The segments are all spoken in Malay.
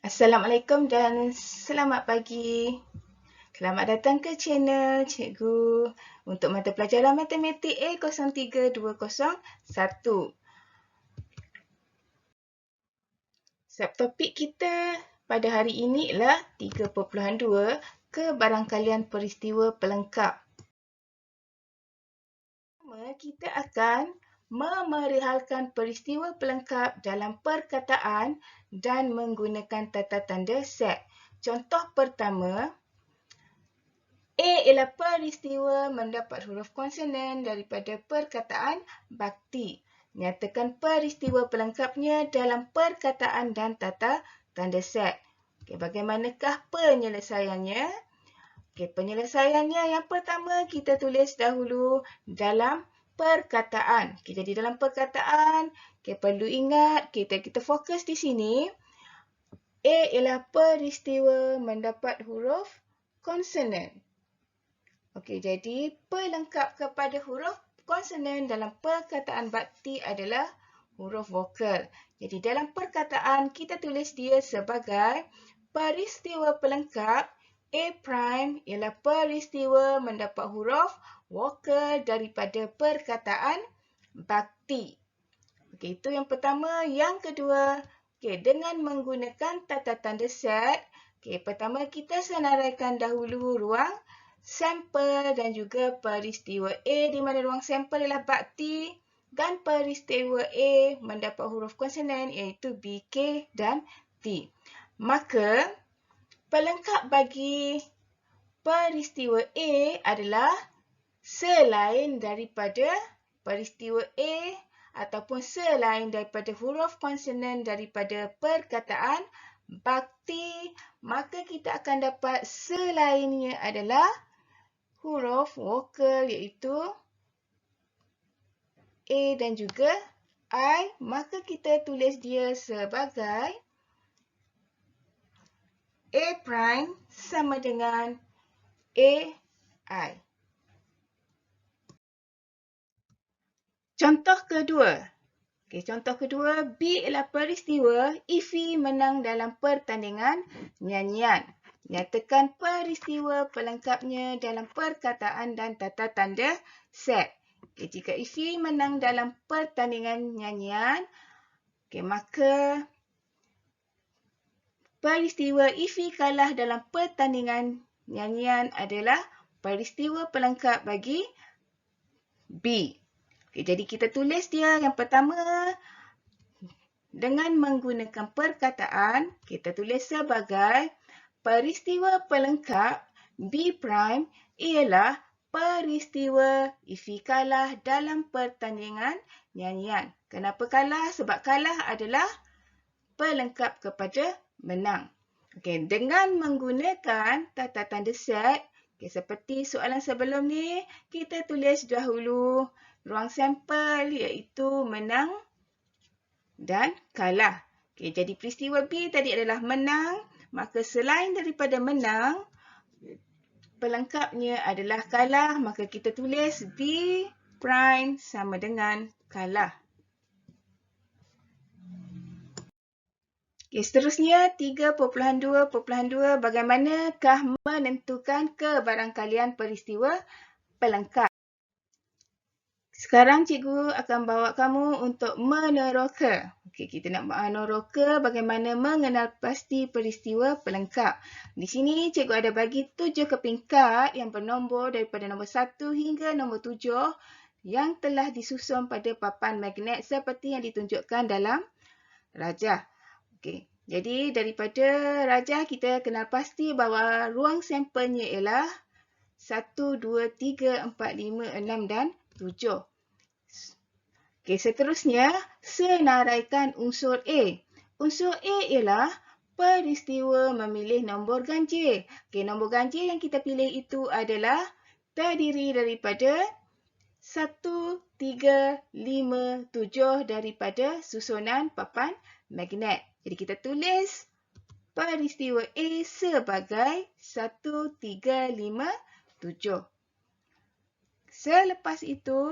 Assalamualaikum dan selamat pagi. Selamat datang ke channel Cikgu untuk mata pelajaran Matematik A03201. Subtopik kita pada hari ini ialah 3.2 kebarangkalian peristiwa pelengkap. Pertama, kita akan memerihalkan peristiwa pelengkap dalam perkataan dan menggunakan tata tanda set. Contoh pertama, A ialah peristiwa mendapat huruf konsonan daripada perkataan bakti. Nyatakan peristiwa pelengkapnya dalam perkataan dan tata tanda set. Okey, bagaimanakah penyelesaiannya? Okey, penyelesaiannya yang pertama kita tulis dahulu dalam perkataan. Okey, jadi dalam perkataan, perlu ingat kita fokus di sini. A ialah peristiwa mendapat huruf konsonan. Okey, jadi pelengkap kepada huruf konsonan dalam perkataan bakti adalah huruf vokal. Jadi dalam perkataan kita tulis dia sebagai peristiwa pelengkap A prime ialah peristiwa mendapat huruf vokal daripada perkataan bakti. Okey, itu yang pertama. Yang kedua, dengan menggunakan tata tanda set, pertama kita senaraikan dahulu ruang sampel dan juga peristiwa A di mana ruang sampel ialah bakti dan peristiwa A mendapat huruf konsonan iaitu B, K dan T. Maka pelengkap bagi peristiwa A adalah selain daripada peristiwa A ataupun selain daripada huruf konsonan daripada perkataan bakti, maka kita akan dapat selainnya adalah huruf vokal iaitu A dan juga I, maka kita tulis dia sebagai A prime sama dengan AI. Contoh kedua. Contoh kedua, B ialah peristiwa Ify menang dalam pertandingan nyanyian. Nyatakan peristiwa pelengkapnya dalam perkataan dan tata tanda set. Jika Ify menang dalam pertandingan nyanyian, maka peristiwa Ify kalah dalam pertandingan nyanyian adalah peristiwa pelengkap bagi B. Jadi kita tulis dia yang pertama dengan menggunakan perkataan, kita tulis sebagai peristiwa pelengkap B prime ialah peristiwa Ify kalah dalam pertandingan nyanyian. Kenapa kalah? Sebab kalah adalah pelengkap kepada menang. Dengan menggunakan tata tanda set, seperti soalan sebelum ni, kita tulis dahulu ruang sampel iaitu menang dan kalah. Jadi peristiwa B tadi adalah menang, maka selain daripada menang, pelengkapnya adalah kalah, maka kita tulis B prime sama dengan kalah. Seterusnya 3.2.2 bagaimanakah menentukan kebarangkalian peristiwa pelengkap. Sekarang cikgu akan bawa kamu untuk meneroka. Kita nak meneroka bagaimana mengenal pasti peristiwa pelengkap. Di sini cikgu ada bagi 7 kepingkat yang bernombor daripada nombor 1 hingga nombor 7 yang telah disusun pada papan magnet seperti yang ditunjukkan dalam rajah. Jadi daripada rajah kita kenal pasti bahawa ruang sampelnya ialah 1, 2, 3, 4, 5, 6 dan 7. Seterusnya, senaraikan unsur A. Unsur A ialah peristiwa memilih nombor ganjil. Nombor ganjil yang kita pilih itu adalah terdiri daripada 1, 3, 5, 7 daripada susunan papan magnet. Jadi kita tulis peristiwa A sebagai 1, 3, 5, 7. Selepas itu,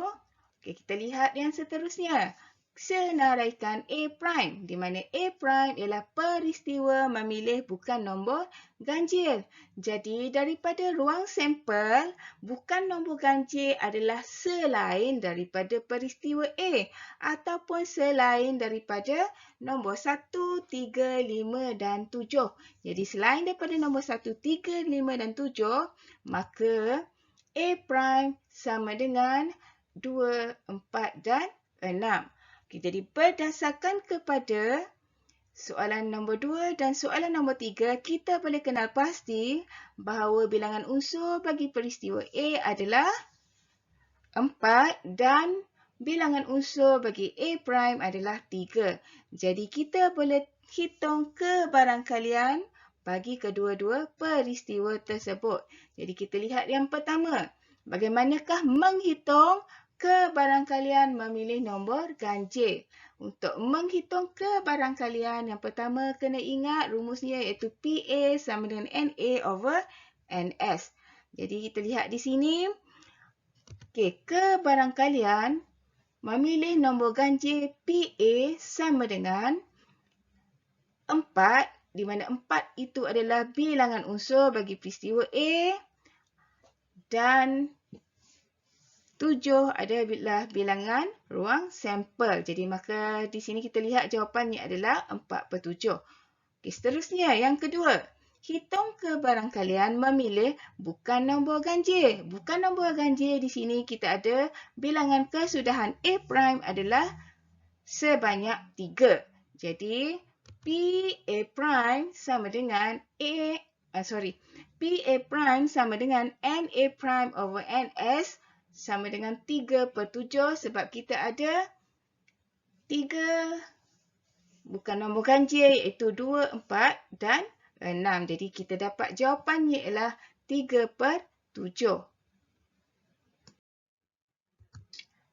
kita lihat yang seterusnya. senaraikan A prime, di mana A prime ialah peristiwa memilih bukan nombor ganjil. Jadi daripada ruang sampel, bukan nombor ganjil adalah selain daripada peristiwa A ataupun selain daripada nombor 1, 3, 5 dan 7. Jadi selain daripada nombor 1, 3, 5 dan 7, maka A prime sama dengan 2, 4 dan 6. Jadi berdasarkan kepada soalan nombor 2 dan soalan nombor 3, kita boleh kenal pasti bahawa bilangan unsur bagi peristiwa A adalah 4 dan bilangan unsur bagi A prime adalah 3. Jadi kita boleh hitung kebarangkalian bagi kedua-dua peristiwa tersebut. Jadi kita lihat yang pertama. Bagaimanakah menghitung kebarangkalian memilih nombor ganjil? Untuk menghitung kebarangkalian, yang pertama kena ingat rumusnya iaitu PA sama dengan NA over NS. Jadi kita lihat di sini. Okey, kebarangkalian memilih nombor ganjil PA sama dengan 4, di mana 4 itu adalah bilangan unsur bagi peristiwa A dan 7 adalah bilangan ruang sampel. Jadi maka di sini kita lihat jawapannya adalah 4/7. Okey, seterusnya yang kedua. Hitung kebarangkalian memilih bukan nombor ganjil. Bukan nombor ganjil di sini kita ada bilangan kesudahan A prime adalah sebanyak 3. Jadi PA prime sama dengan PA prime sama dengan NA prime over NS sama dengan 3/7 sebab kita ada 3 bukan nombor ganjil iaitu 2, 4 dan 6. Jadi kita dapat jawapannya ialah 3/7.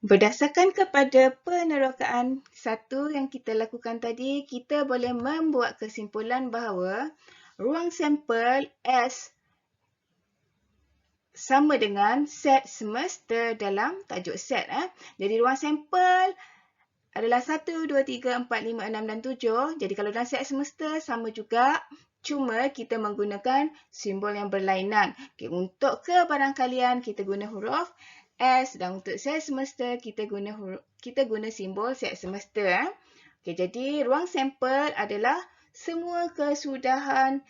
Berdasarkan kepada penerokaan 1 yang kita lakukan tadi, kita boleh membuat kesimpulan bahawa ruang sampel S sama dengan set semesta dalam tajuk set. Jadi ruang sampel adalah 1, 2, 3, 4, 5, 6 dan 7. Jadi kalau dalam set semesta sama juga, cuma kita menggunakan simbol yang berlainan. Okay, untuk kebarangkalian kita guna huruf S dan untuk set semesta kita guna simbol set semesta. Okay, jadi ruang sampel adalah semua kesudahan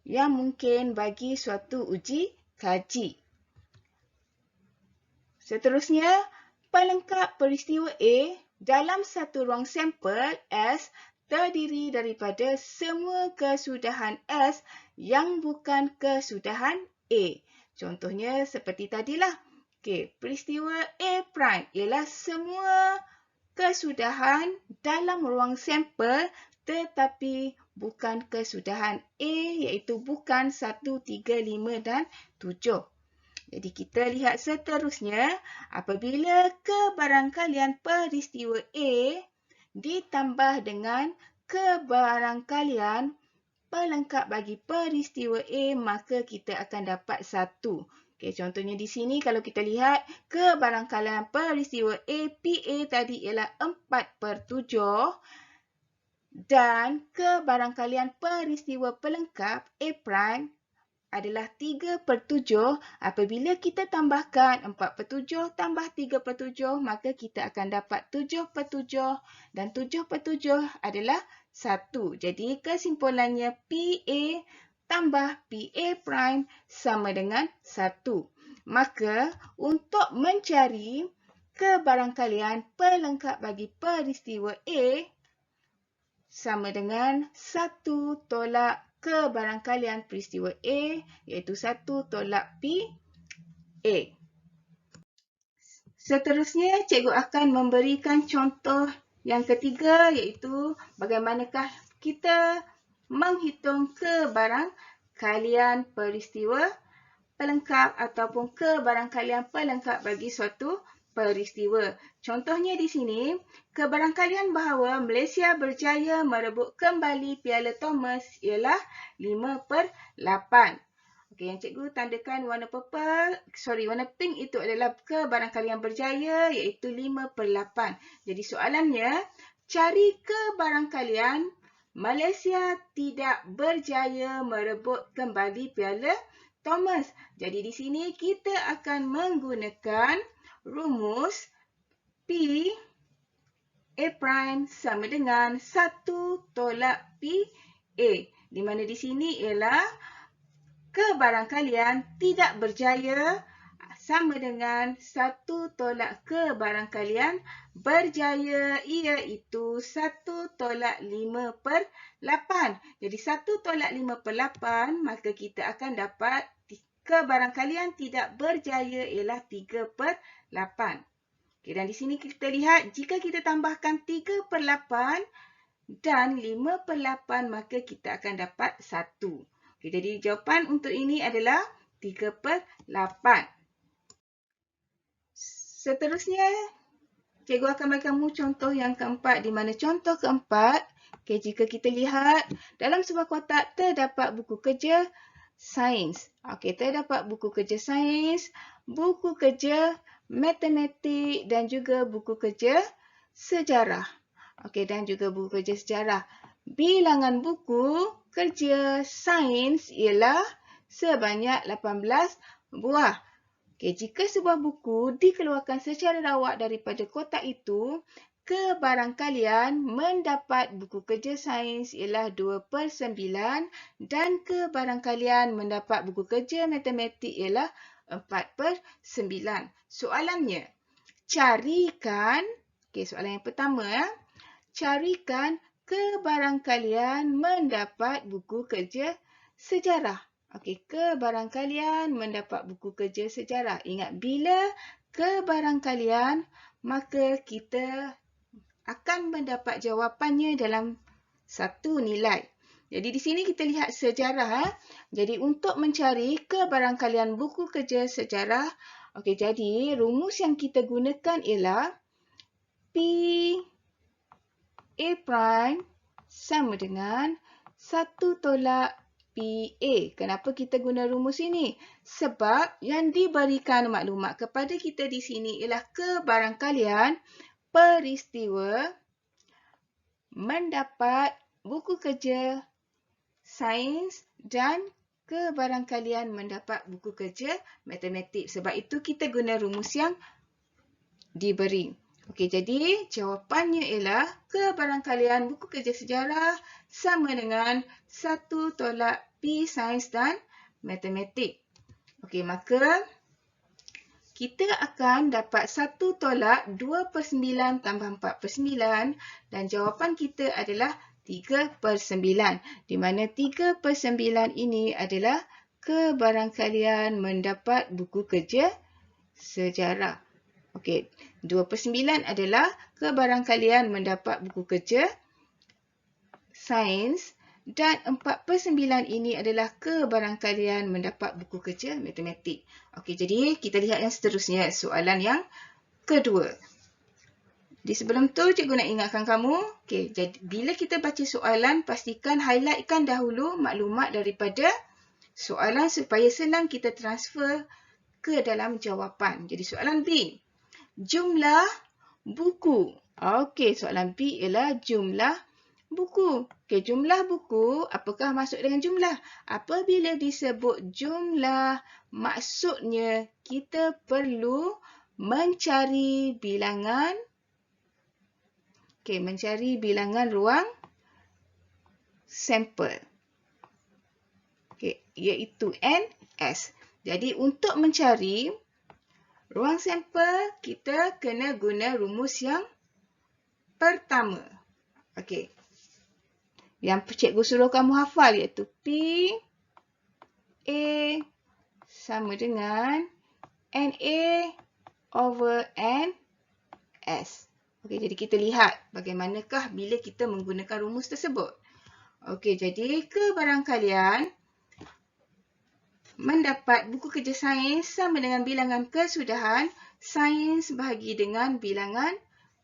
yang mungkin bagi suatu uji kaji. Seterusnya, pelengkap peristiwa A dalam satu ruang sampel S terdiri daripada semua kesudahan S yang bukan kesudahan A. Contohnya seperti tadilah. Okey, peristiwa A prime ialah semua kesudahan dalam ruang sampel tetapi bukan kesudahan A iaitu bukan 1, 3, 5 dan 7. Jadi kita lihat seterusnya, apabila kebarangkalian peristiwa A ditambah dengan kebarangkalian pelengkap bagi peristiwa A, maka kita akan dapat 1. Okey, contohnya di sini kalau kita lihat kebarangkalian peristiwa A, PA tadi ialah 4/7 dan kebarangkalian peristiwa pelengkap A prime adalah 3/7. Apabila kita tambahkan 4/7 tambah 3/7, maka kita akan dapat 7/7 dan 7/7 adalah 1. Jadi kesimpulannya PA tambah PA prime sama dengan 1. Maka untuk mencari kebarangkalian pelengkap bagi peristiwa A sama dengan 1 tolak kebarangkalian peristiwa A iaitu 1 tolak PA. Seterusnya, cikgu akan memberikan contoh yang ketiga iaitu bagaimanakah kita menghitung kebarangkalian peristiwa pelengkap ataupun kebarangkalian pelengkap bagi suatu peristiwa. Contohnya di sini, kebarangkalian bahawa Malaysia berjaya merebut kembali Piala Thomas ialah 5/8. Okey, yang cikgu tandakan warna warna pink itu adalah kebarangkalian berjaya iaitu 5/8. Jadi soalannya, cari kebarangkalian Malaysia tidak berjaya merebut kembali Piala Thomas. Jadi di sini kita akan menggunakan rumus P A' sama dengan 1 tolak P A. Di mana di sini ialah kebarangkalian tidak berjaya sama dengan 1 tolak kebarangkalian berjaya iaitu 1 tolak 5/8. Jadi 1 tolak 5/8 maka kita akan dapat kebarangkalian tidak berjaya ialah 3/8. Okay, dan di sini kita lihat jika kita tambahkan 3/8 dan 5/8 maka kita akan dapat 1. Okay, jadi jawapan untuk ini adalah 3/8. Seterusnya, cikgu akan bagi kamu contoh yang keempat, di mana contoh keempat, okay, jika kita lihat dalam sebuah kotak terdapat buku kerja sains. Okay, terdapat buku kerja sains, buku kerja matematik dan juga buku kerja sejarah. Okay, dan juga buku kerja sejarah. Bilangan buku kerja sains ialah sebanyak 18 buah. Okay, jika sebuah buku dikeluarkan secara rawak daripada kotak itu, kebarangkalian mendapat buku kerja sains ialah 2/9 dan kebarangkalian mendapat buku kerja matematik ialah 4/9. Soalannya, carikan, okay, soalan yang pertama, carikan kebarangkalian mendapat buku kerja sejarah. Okey, kebarangkalian mendapat buku kerja sejarah. Ingat, bila kebarangkalian, maka kita akan mendapat jawapannya dalam satu nilai. Jadi di sini kita lihat sejarah. Jadi untuk mencari kebarangkalian buku kerja sejarah, okey, jadi rumus yang kita gunakan ialah P A' sama dengan 1 tolak PA. Kenapa kita guna rumus ini? Sebab yang diberikan maklumat kepada kita di sini ialah kebarangkalian peristiwa mendapat buku kerja sains dan kebarangkalian mendapat buku kerja matematik. Sebab itu kita guna rumus yang diberi. Okey, jadi jawapannya ialah kebarangkalian buku kerja sejarah sama dengan 1 tolak P sains dan matematik. Okey, maka kita akan dapat 1 tolak 2/9 tambah 4/9 dan jawapan kita adalah 3/9. Di mana 3/9 ini adalah kebarangkalian mendapat buku kerja sejarah. Okey, 2/9 adalah kebarangkalian mendapat buku kerja sains dan 4/9 ini adalah kebarangkalian mendapat buku kerja matematik. Okey, jadi kita lihat yang seterusnya, soalan yang kedua. Di sebelum tu, cikgu nak ingatkan kamu, okey, jadi bila kita baca soalan, pastikan highlightkan dahulu maklumat daripada soalan supaya senang kita transfer ke dalam jawapan. Jadi soalan B. Jumlah buku. Okey, soalan B ialah jumlah buku. Okey, jumlah buku, apakah maksud dengan jumlah? Apabila disebut jumlah, maksudnya kita perlu mencari bilangan. Okey, mencari bilangan ruang sampel. Okey, iaitu NS. Jadi untuk mencari ruang sampel, kita kena guna rumus yang pertama. Okey. Yang cikgu suruh kamu hafal iaitu P A sama dengan NA over NS. Okey, jadi kita lihat bagaimanakah bila kita menggunakan rumus tersebut. Okey, jadi kebarangkalian mendapat buku kerja sains sama dengan bilangan kesudahan sains bahagi dengan bilangan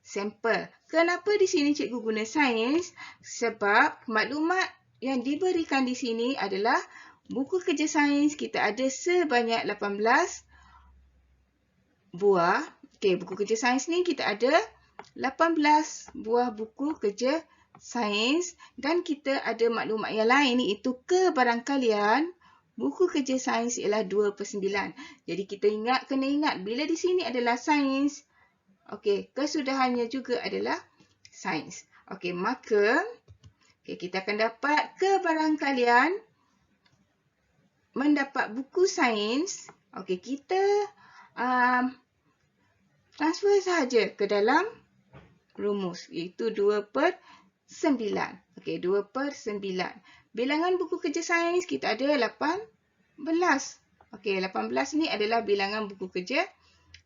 sampel. Kenapa di sini cikgu guna sains? Sebab maklumat yang diberikan di sini adalah buku kerja sains kita ada sebanyak 18 buah. Okey, buku kerja sains ni kita ada 18 buah buku kerja sains dan kita ada maklumat yang lain iaitu kebarangkalian buku kerja sains ialah 2/9. Jadi kita kena ingat bila di sini adalah sains. Okey, kesudahannya juga adalah sains. Okey, maka kita akan dapat kebarangkalian mendapat buku sains. Okey, kita transfer sahaja ke dalam rumus iaitu 2/9. Okey, 2/9. Bilangan buku kerja sains kita ada 18. Okey, 18 ni adalah bilangan buku kerja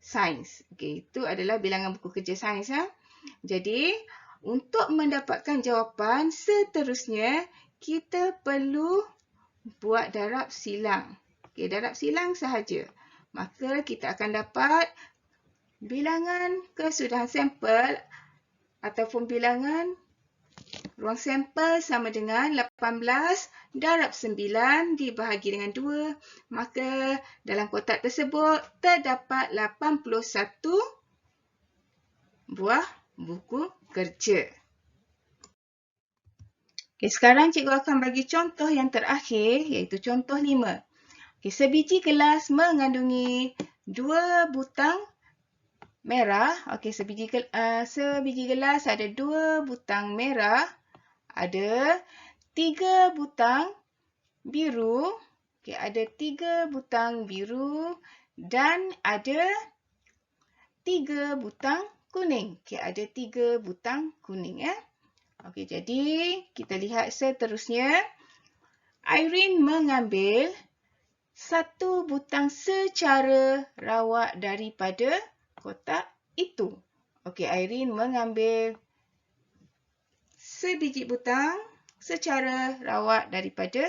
sains. Okey, itu adalah bilangan buku kerja sains. Jadi, untuk mendapatkan jawapan seterusnya, kita perlu buat darab silang. Okey, darab silang sahaja. Maka kita akan dapat bilangan kesudahan sampel ataupun bilangan ruang sampel sama dengan 18 darab 9 dibahagi dengan 2. Maka dalam kotak tersebut terdapat 81 buah buku kerja. Okey, sekarang cikgu akan bagi contoh yang terakhir iaitu contoh 5. Okey, sebiji gelas mengandungi 2 butang merah. Okey, sebiji gelas ada 2 butang merah, ada 3 butang biru. Okey, ada 3 butang biru dan ada 3 butang kuning. Okey, ada 3 butang kuning ya. Okey, jadi kita lihat seterusnya. Irene mengambil 1 butang secara rawak daripada kotak itu. Okey, Irene mengambil sebiji butang secara rawak daripada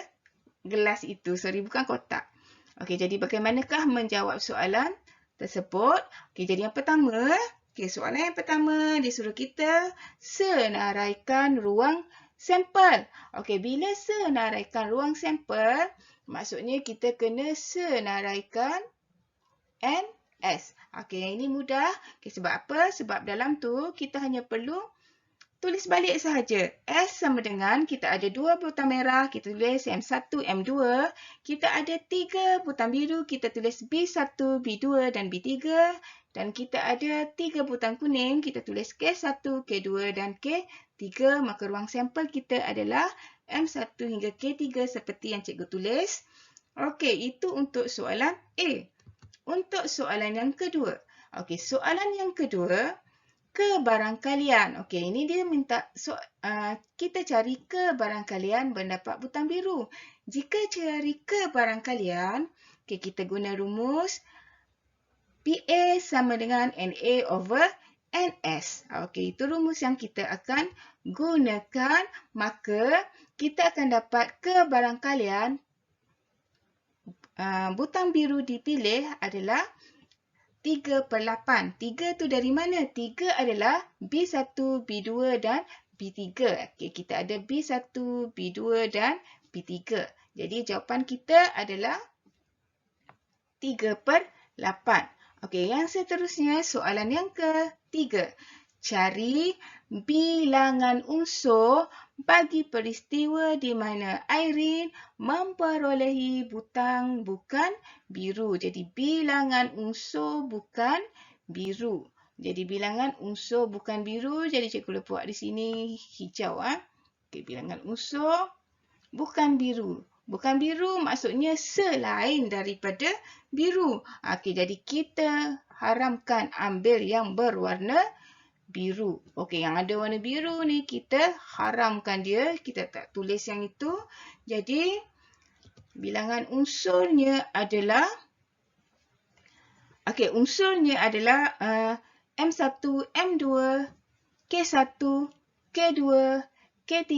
gelas itu. Sorry, bukan kotak. Okey, jadi bagaimanakah menjawab soalan tersebut? Okey, jadi yang pertama, soalan yang pertama dia suruh kita senaraikan ruang sampel. Okey, bila senaraikan ruang sampel, maksudnya kita kena senaraikan NS. Okey, yang ini mudah. Okey, sebab apa? Sebab dalam tu kita hanya perlu tulis balik sahaja. S sama dengan kita ada 2 butang merah, kita tulis M1, M2. Kita ada 3 butang biru, kita tulis B1, B2 dan B3. Dan kita ada 3 butang kuning, kita tulis K1, K2 dan K3. Maka ruang sampel kita adalah M1 hingga K3 seperti yang cikgu tulis. Okey, itu untuk soalan A. Untuk soalan yang kedua. Okey, soalan yang kedua, kebarangkalian. Okey, ini dia minta kita cari kebarangkalian mendapat butang biru. Jika cari kebarangkalian, okey, kita guna rumus PA sama dengan NA over NS. Okey, itu rumus yang kita akan gunakan. Maka kita akan dapat kebarangkalian butang biru dipilih adalah 3/8. 3 tu dari mana? 3 adalah B1, B2 dan B3. Okey, kita ada B1, B2 dan B3. Jadi jawapan kita adalah 3/8. Okey, yang seterusnya soalan yang ketiga. Cari bilangan unsur bagi peristiwa di mana Irene memperolehi butang bukan biru. Jadi bilangan unsur bukan biru. Jadi bilangan unsur bukan biru. Jadi cikgu buat di sini hijau. Okey, bilangan unsur bukan biru. Bukan biru maksudnya selain daripada biru. Okey, jadi kita haramkan ambil yang berwarna biru. Okey, yang ada warna biru ni kita haramkan dia. Kita tak tulis yang itu. Jadi, bilangan unsurnya adalah M1, M2, K1, K2, K3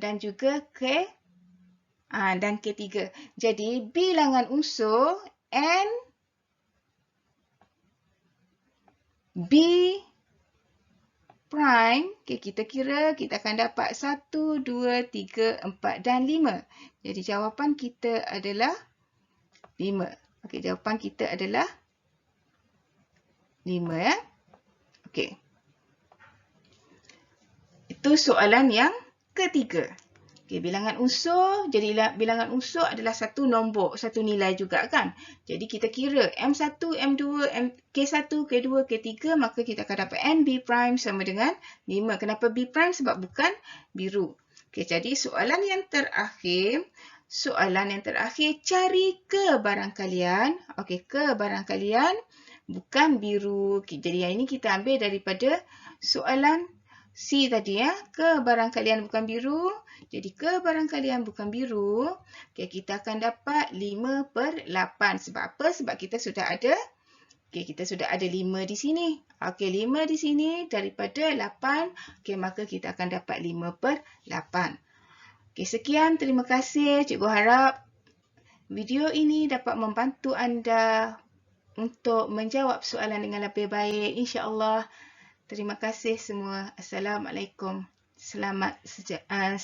dan juga K3. Jadi, bilangan unsur N, B, prime, okay, kita kira kita akan dapat 1, 2, 3, 4 dan 5. Jadi jawapan kita adalah 5. Okey, jawapan kita adalah 5 ya. Okey. Itu soalan yang ketiga. Okey, bilangan unsur. Jadi bilangan unsur adalah satu nombor, satu nilai juga kan. Jadi kita kira M1, M2, K1, K2, K3, maka kita akan dapat NB prime sama dengan 5. Kenapa B prime? Sebab bukan biru. Okey, jadi soalan yang terakhir, cari kebarang kalian. Okey, kebarang kalian bukan biru. Okay, jadi yang ini kita ambil daripada soalan C tadi ya. Kebarang kalian bukan biru. Jadi kebarang kalian bukan biru. Okay, kita akan dapat 5/8. Sebab apa? Sebab kita sudah ada 5 di sini. Okey, 5 di sini daripada 8. Okey, maka kita akan dapat 5/8. Okey, sekian. Terima kasih. Cikgu harap video ini dapat membantu anda untuk menjawab soalan dengan lebih baik. InsyaAllah. Terima kasih semua. Assalamualaikum. Selamat sejahtera.